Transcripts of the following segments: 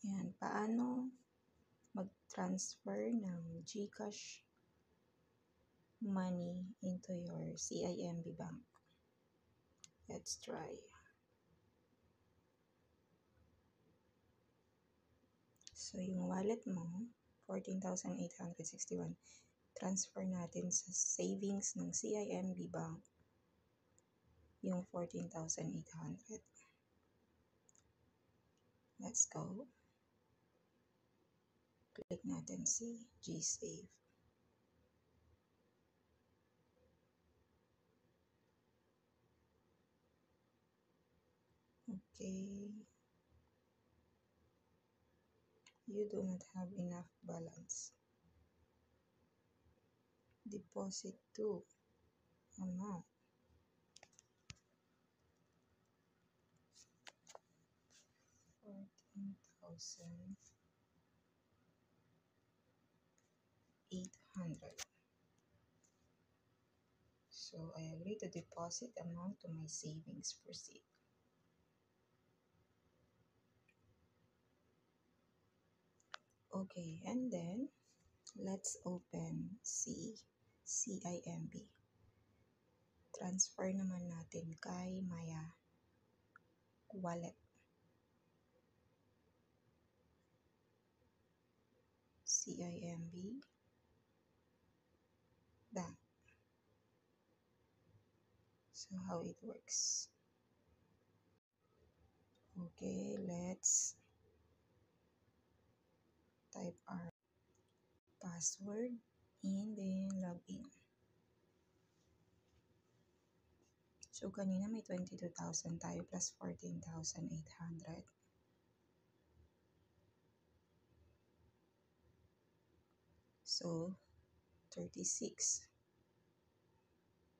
Yan, paano mag-transfer ng GCash money into your CIMB bank. Let's try. So, yung wallet mo, 14,861. Transfer natin sa savings ng CIMB bank yung 14,800. Let's go. Click natin si GSave. Okay. You do not have enough balance. Deposit to amount. $14,800. So I agree to deposit amount to my savings. Proceed. Okay, and then let's open CIMB. Transfer naman natin kay Maya wallet. CIMB bank. So how it works. Okay, let's type our password and then log in. So kanina may 22,000 tayo plus 14,800. So 36.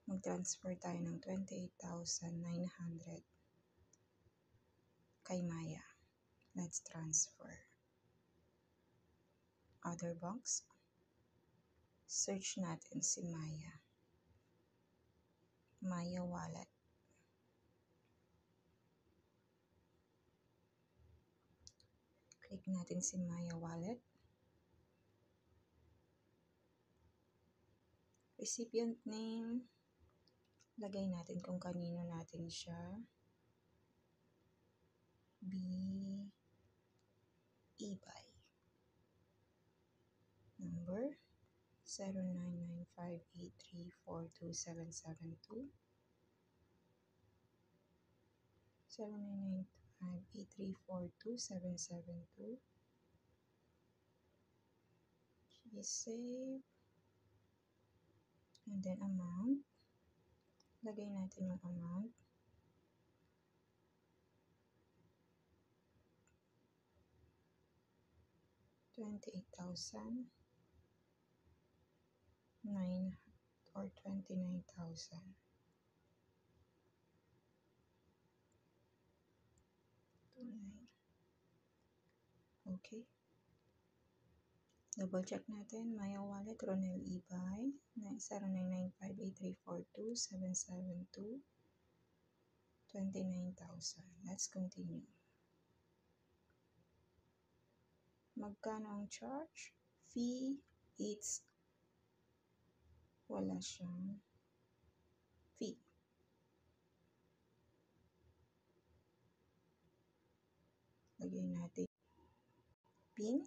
Mag-transfer tayo ng 28,900 kay Maya. Let's transfer. Other box. Search natin si Maya. Maya wallet. Click natin si Maya wallet. Recipient name. Lagay natin kung kanino natin siya. eBay. Number 0995834277 0995834277. Save. And then amount. Lagay natin yung amount. $28,000 or 29,000. Okay. Double check natin. Maya wallet, Ronel eBay, 0995834277 29,000. Let's continue. Magkano ang charge? Fee, it's wala siyang fee. Lagay natin PIN.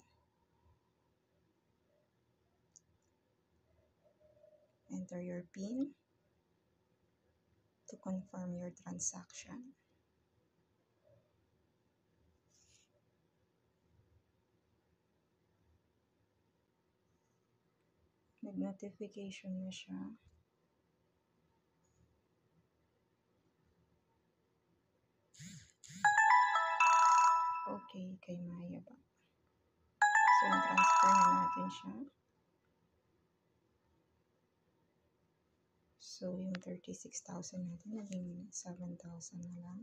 Enter your PIN to confirm your transaction. Nag-notification na siya. Okay, kay Maya ba? So, na-transfer na natin siya. So, yung 36,000 natin, naging 7,000 na lang.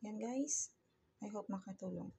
Yan guys. I hope makatulong.